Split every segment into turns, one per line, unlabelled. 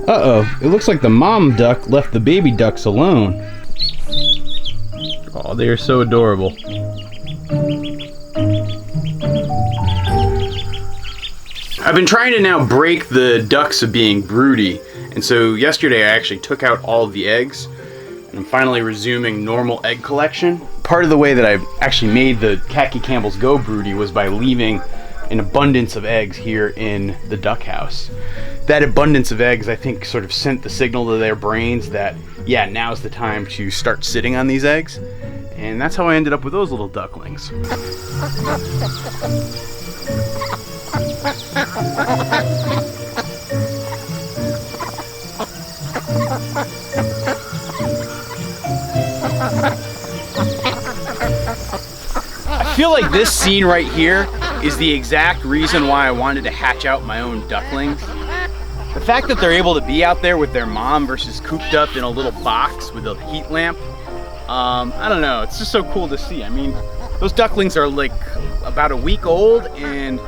Uh-oh, it looks like the mom duck left the baby ducks alone. Oh, they are so adorable. I've been trying to now break the ducks of being broody, and so yesterday I actually took out all of the eggs, and I'm finally resuming normal egg collection. Part of the way that I actually made the Khaki Campbells go broody was by leaving an abundance of eggs here in the duck house. That abundance of eggs, I think, sort of sent the signal to their brains that, yeah, now's the time to start sitting on these eggs. And that's how I ended up with those little ducklings. I feel like this scene right here is the exact reason why I wanted to hatch out my own ducklings. The fact that they're able to be out there with their mom versus cooped up in a little box with a heat lamp, I don't know, it's just so cool to see. I mean, those ducklings are like about a week old and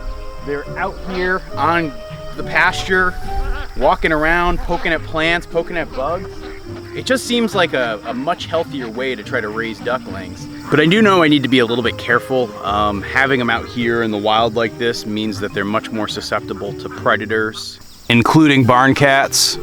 they're out here on the pasture, walking around, poking at plants, poking at bugs. It just seems like a much healthier way to try to raise ducklings. But I do know I need to be a little bit careful. Having them out here in the wild like this means that they're much more susceptible to predators, including barn cats.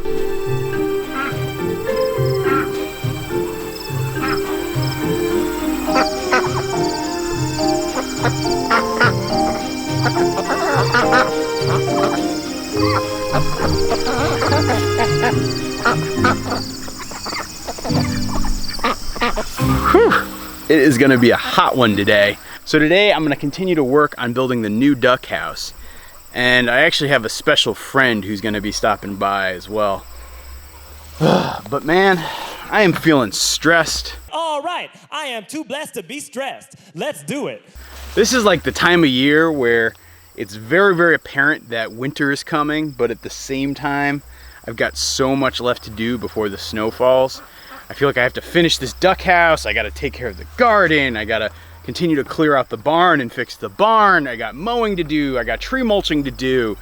It is gonna be a hot one today. So today I'm gonna continue to work on building the new duck house. And I actually have a special friend who's gonna be stopping by as well. But man, I am feeling stressed.
All right, I am too blessed to be stressed. Let's do it.
This is like the time of year where it's very, very apparent that winter is coming, but at the same time, I've got so much left to do before the snow falls. I feel like I have to finish this duck house, I gotta take care of the garden, I gotta continue to clear out the barn and fix the barn, I got mowing to do, I got tree mulching to do.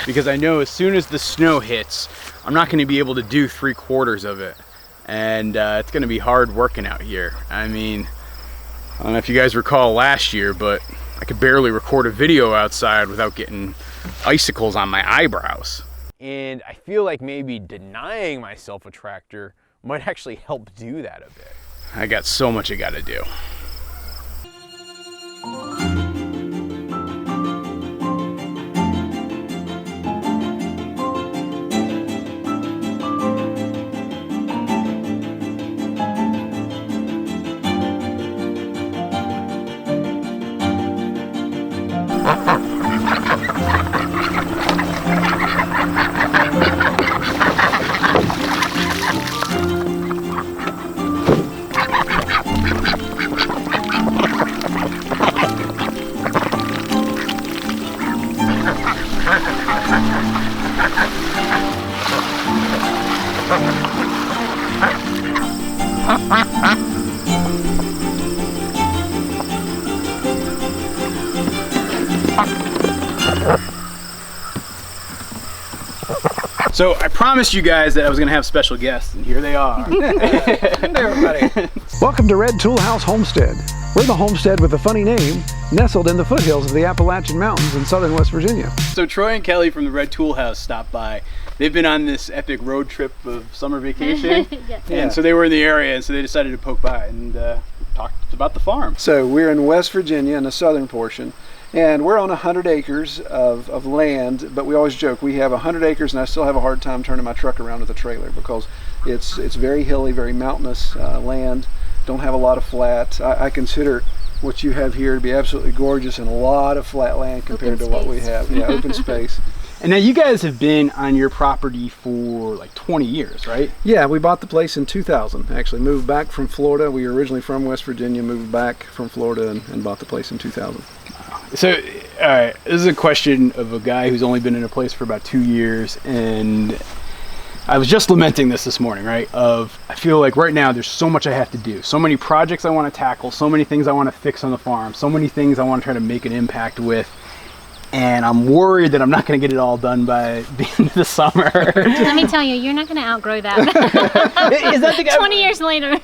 Because I know as soon as the snow hits, I'm not gonna be able to do 3/4 of it. And it's gonna be hard working out here. I mean, I don't know if you guys recall last year, but I could barely record a video outside without getting icicles on my eyebrows. And I feel like maybe denying myself a tractor might actually help do that a bit. I got so much I gotta do. So I promised you guys that I was gonna have special guests, and here they are.
Hey everybody. Welcome to Red Tool House Homestead. We're the homestead with a funny name, nestled in the foothills of the Appalachian Mountains in southern West Virginia.
So Troy and Kelly from the Red Tool House stopped by. They've been on this epic road trip of summer vacation, and so they were in the area, and so they decided to poke by and talk about the farm.
So we're in West Virginia in the southern portion, and we're on 100 acres of land, but we always joke we have 100 acres and I still have a hard time turning my truck around with a trailer because it's very hilly, very mountainous land, don't have a lot of flat. I consider what you have here to be absolutely gorgeous and a lot of flat land compared to what we have. Yeah, open space.
And now you guys have been on your property for like 20 years, right?
Yeah, we bought the place in 2000. Actually moved back from Florida. We were originally from West Virginia, moved back from Florida and bought the place in 2000.
So, all right, this is a question of a guy who's only been in a place for about 2 years, and I was just lamenting this morning, right? I feel like right now there's so much I have to do, so many projects I want to tackle, so many things I want to fix on the farm, so many things I want to try to make an impact with. And I'm worried that I'm not going to get it all done by the end of the summer.
Let me tell you, you're not going to outgrow that.
Is that the
20 years later.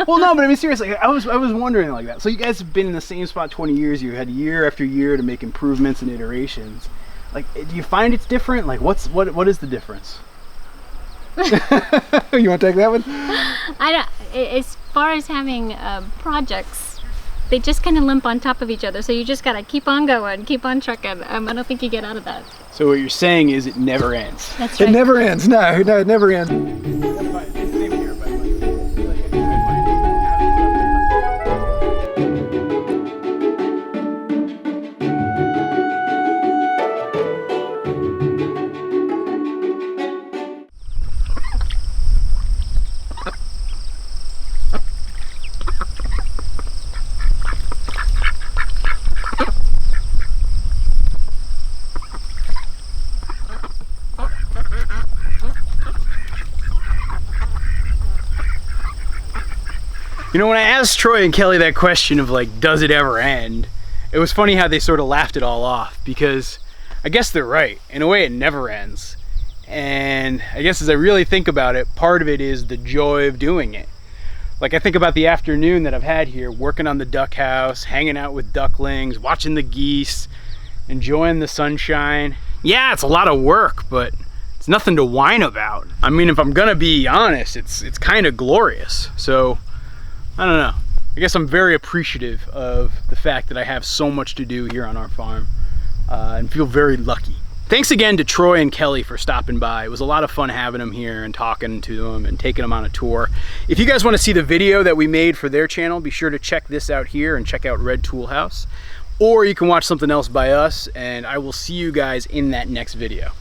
Well, no, but I mean, seriously, I was wondering like that. So you guys have been in the same spot 20 years. You had year after year to make improvements and iterations. Like, do you find it's different? Like, what is the difference?
You want to take that one?
As far as having projects, they just kind of limp on top of each other. So you just got to keep on going, keep on trucking. I don't think you get out of that.
So what you're saying is it never ends.
That's right.
It never ends. No, it never ends.
You know, when I asked Troy and Kelly that question of like, does it ever end? It was funny how they sort of laughed it all off, because I guess they're right. In a way, it never ends. And I guess as I really think about it, part of it is the joy of doing it. Like, I think about the afternoon that I've had here, working on the duck house, hanging out with ducklings, watching the geese, enjoying the sunshine. Yeah, it's a lot of work, but it's nothing to whine about. I mean, if I'm gonna be honest, it's kind of glorious. So, I don't know. I guess I'm very appreciative of the fact that I have so much to do here on our farm, and feel very lucky. Thanks again to Troy and Kelly for stopping by. It was a lot of fun having them here and talking to them and taking them on a tour. If you guys want to see the video that we made for their channel, be sure to check this out here and check out Red Tool House. Or you can watch something else by us, and I will see you guys in that next video.